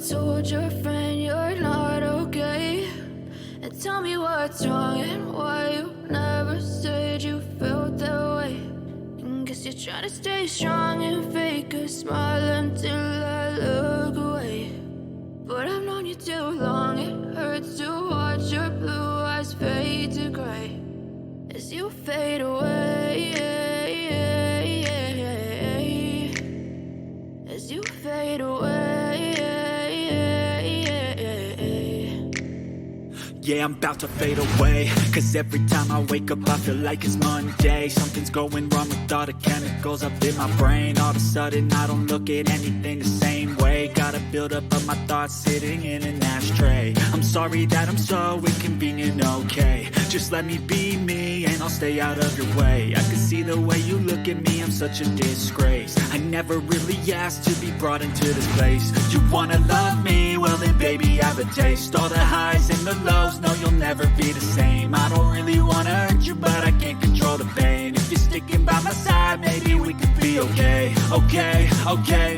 told your friend you're not okay? And tell me what's wrong and why you never said you felt that way. And guess you're trying to stay strong and fake a smile until I look away. But I've known you too long, it hurts to watch your blue eyes fade to gray as you fade away, as you fade away. Yeah, I'm about to fade away, cause every time I wake up I feel like it's Monday. Something's going wrong with all the chemicals up in my brain. All of a sudden I don't look at anything the same way. Got a buildup of my thoughts sitting in an ashtray. I'm sorry that I'm so inconvenient, okay? Just let me be me and I'll stay out of your way. I can see the way you look at me, I'm such a disgrace. I never really asked to be brought into this place. You wanna love me? Well then baby I have a taste. All the highs and the lows, no you'll never be the same. I don't really wanna hurt you but I can't control the pain. If you're sticking by my side maybe we could be okay. Okay, okay,